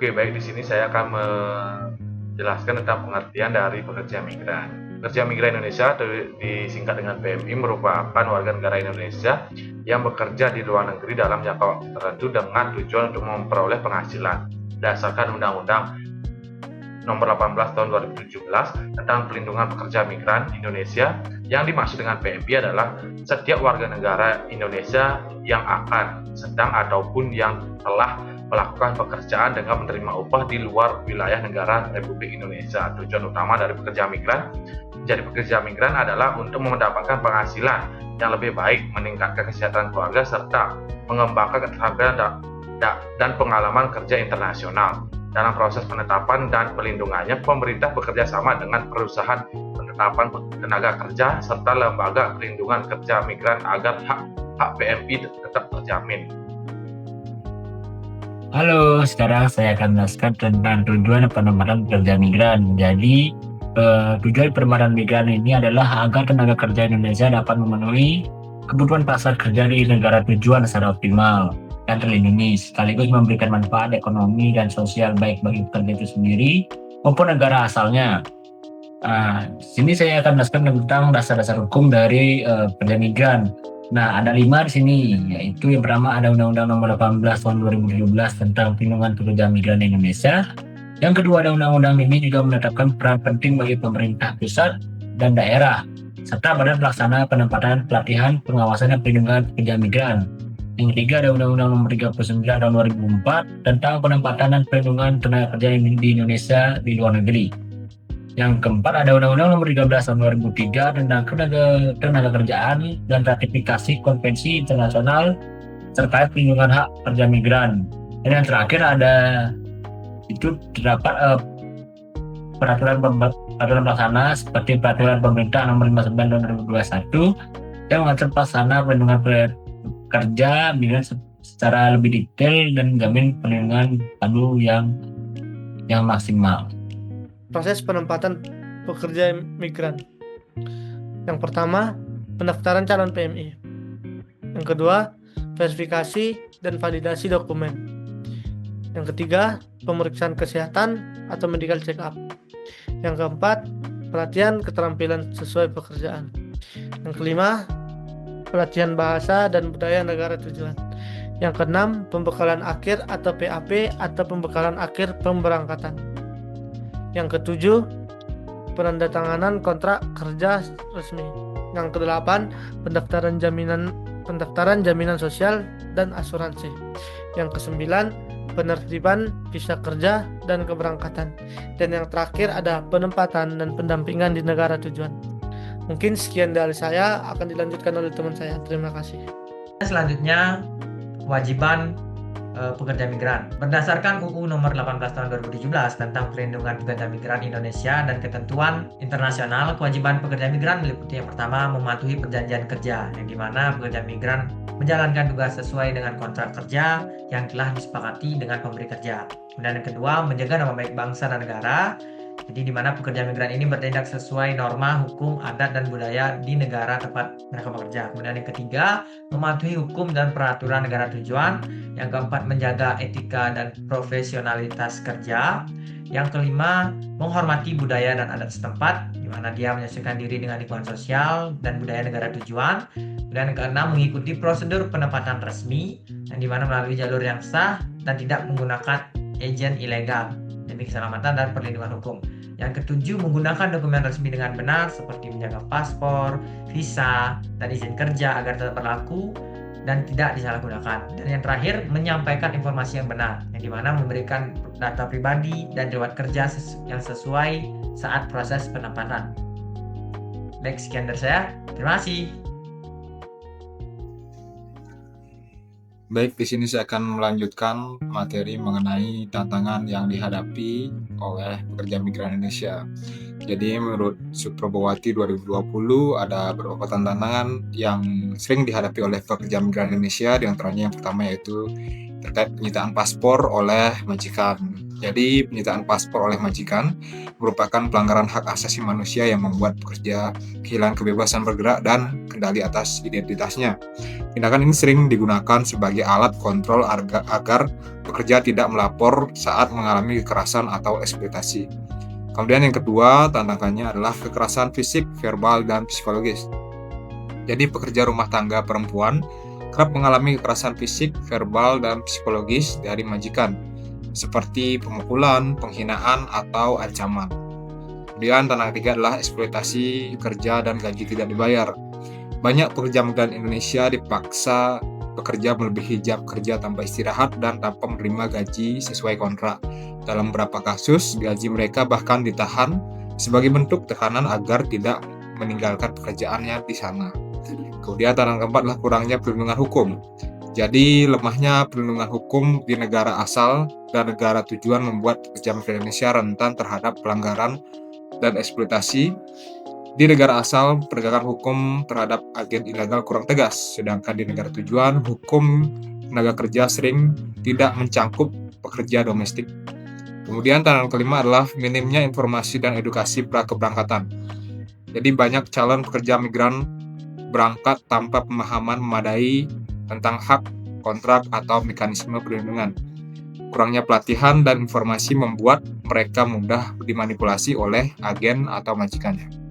Oke, baik, di sini saya akan menjelaskan tentang pengertian dari pekerja migran. Pekerja migran Indonesia atau disingkat dengan PMI merupakan warga negara Indonesia yang bekerja di luar negeri dalam jangka waktu tertentu dengan tujuan untuk memperoleh penghasilan. Berdasarkan Undang-Undang Nomor 18 Tahun 2017 tentang Pelindungan Pekerja Migran Indonesia, yang dimaksud dengan PMI adalah setiap warga negara Indonesia yang akan, sedang ataupun yang telah melakukan pekerjaan dengan menerima upah di luar wilayah negara Republik Indonesia. Tujuan utama dari pekerja migran menjadi pekerja migran adalah untuk mendapatkan penghasilan yang lebih baik, meningkatkan kesehatan keluarga, serta mengembangkan keterampilan dan pengalaman kerja internasional. Dalam proses penetapan dan pelindungannya, pemerintah bekerja sama dengan perusahaan penetapan tenaga kerja serta lembaga perlindungan kerja migran agar hak PMI tetap terjamin. Halo, sekarang saya akan menjelaskan tentang tujuan penempatan pekerja migran. Jadi, tujuan penempatan migran ini adalah agar tenaga kerja Indonesia dapat memenuhi kebutuhan pasar kerja di negara tujuan secara optimal dan terlindungi, sekaligus memberikan manfaat ekonomi dan sosial baik bagi pekerja itu sendiri maupun negara asalnya. Di sini saya akan menjelaskan tentang dasar-dasar hukum dari pekerja migran. Nah, ada 5 di sini, yaitu yang pertama ada Undang-Undang Nomor 18 Tahun 2017 tentang Pelindungan Pekerja Migran Indonesia. Yang kedua, ada undang-undang ini juga menetapkan peran penting bagi pemerintah pusat dan daerah, serta badan pelaksana penempatan, pelatihan, pengawasan, dan perlindungan pekerja migran. Yang ketiga, ada Undang-Undang Nomor 39 Tahun 2004 tentang penempatan dan perlindungan tenaga kerja di Indonesia di luar negeri. Yang keempat, ada Undang-Undang Nomor 13 Tahun 2003 tentang tenaga kerjaan dan ratifikasi konvensi internasional terkait perlindungan hak pekerja migran. Dan yang terakhir ada itu terdapat peraturan pelaksana seperti peraturan pemerintah Nomor 59 Tahun 2021 yang mengatur pelaksana perlindungan pekerja migran secara lebih detail dan menjamin perlindungan pandu yang maksimal. Proses penempatan pekerja migran. Yang pertama, pendaftaran calon PMI. Yang kedua, verifikasi dan validasi dokumen. Yang ketiga, pemeriksaan kesehatan atau medical check up. Yang keempat, pelatihan keterampilan sesuai pekerjaan. Yang kelima, pelatihan bahasa dan budaya negara tujuan. Yang keenam, pembekalan akhir atau PAP atau pembekalan akhir pemberangkatan. Yang ketujuh, penandatanganan kontrak kerja resmi. Yang kedelapan, pendaftaran jaminan sosial dan asuransi. Yang kesembilan, penertiban visa kerja dan keberangkatan. Dan yang terakhir ada penempatan dan pendampingan di negara tujuan. Mungkin sekian dari saya, akan dilanjutkan oleh teman saya. Terima kasih. Selanjutnya, kewajiban pekerja migran. Berdasarkan UU Nomor 18 Tahun 2017 tentang Pelindungan Pekerja Migran Indonesia dan ketentuan internasional, kewajiban pekerja migran meliputi yang pertama, mematuhi perjanjian kerja, yang dimana pekerja migran menjalankan tugas sesuai dengan kontrak kerja yang telah disepakati dengan pemberi kerja. Kemudian yang kedua, menjaga nama baik bangsa dan negara, jadi di mana pekerja migran ini bertindak sesuai norma, hukum, adat, dan budaya di negara tempat mereka bekerja. Kemudian yang ketiga, mematuhi hukum dan peraturan negara tujuan. Yang keempat, menjaga etika dan profesionalitas kerja. Yang kelima, menghormati budaya dan adat setempat, di mana dia menyesuaikan diri dengan lingkungan sosial dan budaya negara tujuan. Kemudian yang keenam, mengikuti prosedur penempatan resmi, yang dimana melalui jalur yang sah dan tidak menggunakan agen ilegal demi keselamatan dan perlindungan hukum. Yang ketujuh, menggunakan dokumen resmi dengan benar seperti menjaga paspor, visa, dan izin kerja agar tetap berlaku dan tidak disalahgunakan. Dan yang terakhir, menyampaikan informasi yang benar, yang dimana memberikan data pribadi dan riwayat kerja yang sesuai saat proses penempatan. Baik, sekian dari saya. Terima kasih. Baik, di sini saya akan melanjutkan materi mengenai tantangan yang dihadapi oleh pekerja migran Indonesia. Jadi menurut Suprabowati 2020 ada beberapa tantangan yang sering dihadapi oleh pekerja migran Indonesia, di antaranya yang pertama yaitu terkait penyitaan paspor oleh majikan. Jadi penyitaan paspor oleh majikan merupakan pelanggaran hak asasi manusia yang membuat pekerja kehilangan kebebasan bergerak dan kendali atas identitasnya. Tindakan ini sering digunakan sebagai alat kontrol agar pekerja tidak melapor saat mengalami kekerasan atau eksploitasi. Kemudian yang kedua, tantangannya adalah kekerasan fisik, verbal, dan psikologis. Jadi pekerja rumah tangga perempuan kerap mengalami kekerasan fisik, verbal, dan psikologis dari majikan, seperti pemukulan, penghinaan, atau ancaman. Kemudian tantangan ketiga adalah eksploitasi kerja dan gaji tidak dibayar. Banyak pekerja migran Indonesia dipaksa bekerja melebihi jam kerja tanpa istirahat dan tanpa menerima gaji sesuai kontrak. Dalam beberapa kasus, gaji mereka bahkan ditahan sebagai bentuk tekanan agar tidak meninggalkan pekerjaannya di sana. Kemudian tantangan keempat adalah kurangnya perlindungan hukum. Jadi lemahnya perlindungan hukum di negara asal dan negara tujuan membuat pekerja migran Indonesia rentan terhadap pelanggaran dan eksploitasi. Di negara asal, penegakan hukum terhadap agen ilegal kurang tegas, sedangkan di negara tujuan, hukum tenaga kerja sering tidak mencangkup pekerja domestik. Kemudian tantangan kelima adalah minimnya informasi dan edukasi prakeberangkatan. Jadi banyak calon pekerja migran berangkat tanpa pemahaman memadai tentang hak, kontrak, atau mekanisme perlindungan. Kurangnya pelatihan dan informasi membuat mereka mudah dimanipulasi oleh agen atau majikannya.